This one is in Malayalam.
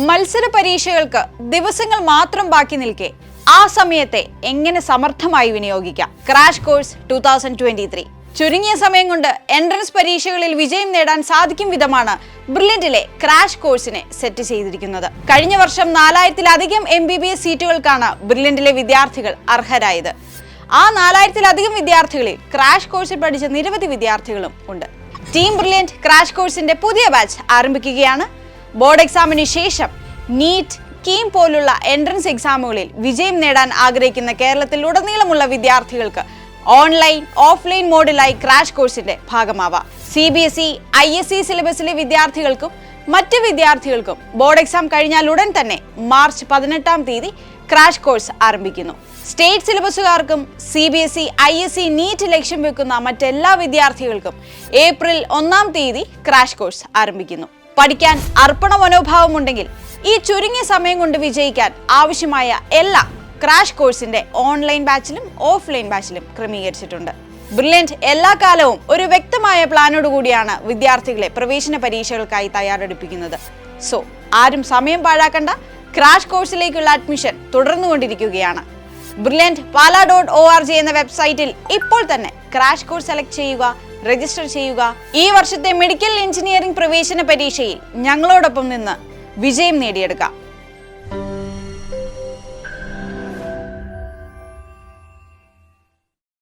മത്സര പരീക്ഷകൾക്ക് ദിവസങ്ങൾ മാത്രം ബാക്കി നിൽക്കെ ആ സമയത്തെ എങ്ങനെ സമർത്ഥമായി വിനിയോഗിക്കാം? ക്രാഷ് കോഴ്സ് 2023 ചുരുങ്ങിയ സമയം കൊണ്ട് എൻട്രൻസ് പരീക്ഷകളിൽ വിജയം നേടാൻ സാധിക്കും വിധമാണ് ബ്രില്യന്റിലെ ക്രാഷ് കോഴ്സിനെ സെറ്റ് ചെയ്തിരിക്കുന്നത്. കഴിഞ്ഞ വർഷം 4000-ലധികം MBBS സീറ്റുകൾക്കാണ് ബ്രില്യന്റിലെ വിദ്യാർത്ഥികൾ അർഹരായത്. ആ 4000-ലധികം വിദ്യാർത്ഥികളിൽ ക്രാഷ് കോഴ്സിൽ പഠിച്ച നിരവധി വിദ്യാർത്ഥികളും ഉണ്ട്. ടീം ബ്രില്യന്റ് ക്രാഷ് കോഴ്സിന്റെ പുതിയ ബാച്ച് ആരംഭിക്കുകയാണ്. ബോർഡ് എക്സാമിന് ശേഷം നീറ്റ്, കീം പോലുള്ള എൻട്രൻസ് എക്സാമുകളിൽ വിജയം നേടാൻ ആഗ്രഹിക്കുന്ന കേരളത്തിലുടനീളമുള്ള വിദ്യാർത്ഥികൾക്ക് ഓൺലൈൻ, ഓഫ്ലൈൻ മോഡിലായി ക്രാഷ് കോഴ്സിന്റെ ഭാഗമാവാം. CBSE, ISE സിലബസിലെ വിദ്യാർത്ഥികൾക്കും മറ്റ് വിദ്യാർത്ഥികൾക്കും ബോർഡ് എക്സാം കഴിഞ്ഞാൽ ഉടൻ തന്നെ മാർച്ച് 18-ാം തീയതി ക്രാഷ് കോഴ്സ് ആരംഭിക്കുന്നു. സ്റ്റേറ്റ് സിലബസുകാർക്കും CBSE, ISE, നീറ്റ് ലക്ഷ്യം വെക്കുന്ന മറ്റെല്ലാ വിദ്യാർത്ഥികൾക്കും ഏപ്രിൽ 1-ാം തീയതി ക്രാഷ് കോഴ്സ് ആരംഭിക്കുന്നു. പഠിക്കാൻ അർപ്പണ മനോഭാവമുണ്ടെങ്കിൽ ഈ ചുരുങ്ങിയ സമയം കൊണ്ട് വിജയിക്കാൻ ആവശ്യമായ എല്ലാ ക്രാഷ് കോഴ്സിന്റെ ഓൺലൈൻ ബാച്ചിലും ഓഫ്ലൈൻ ബാച്ചിലും ക്രമീകരിച്ചിട്ടുണ്ട്. ബ്രില്യന്റ് എല്ലാ കാലവും ഒരു വ്യക്തമായ പ്ലാനോട് കൂടിയാണ് വിദ്യാർത്ഥികളെ പ്രവേശന പരീക്ഷകൾക്കായി തയ്യാറെടുപ്പിക്കുന്നത്. സോ ആരും സമയം പാഴാക്കണ്ട, ക്രാഷ് കോഴ്സിലേക്കുള്ള അഡ്മിഷൻ തുടർന്നുകൊണ്ടിരിക്കുകയാണ്. brilliant.pala.org എന്ന വെബ്സൈറ്റിൽ ഇപ്പോൾ തന്നെ ക്രാഷ് കോഴ്സ് സെലക്ട് ചെയ്യുക, രജിസ്റ്റർ ചെയ്യുക. ഈ വർഷത്തെ മെഡിക്കൽ എഞ്ചിനീയറിംഗ് പ്രവേശന പരീക്ഷയിൽ ഞങ്ങളോടൊപ്പം നിന്ന് വിജയം നേടിയെടുക്കാം.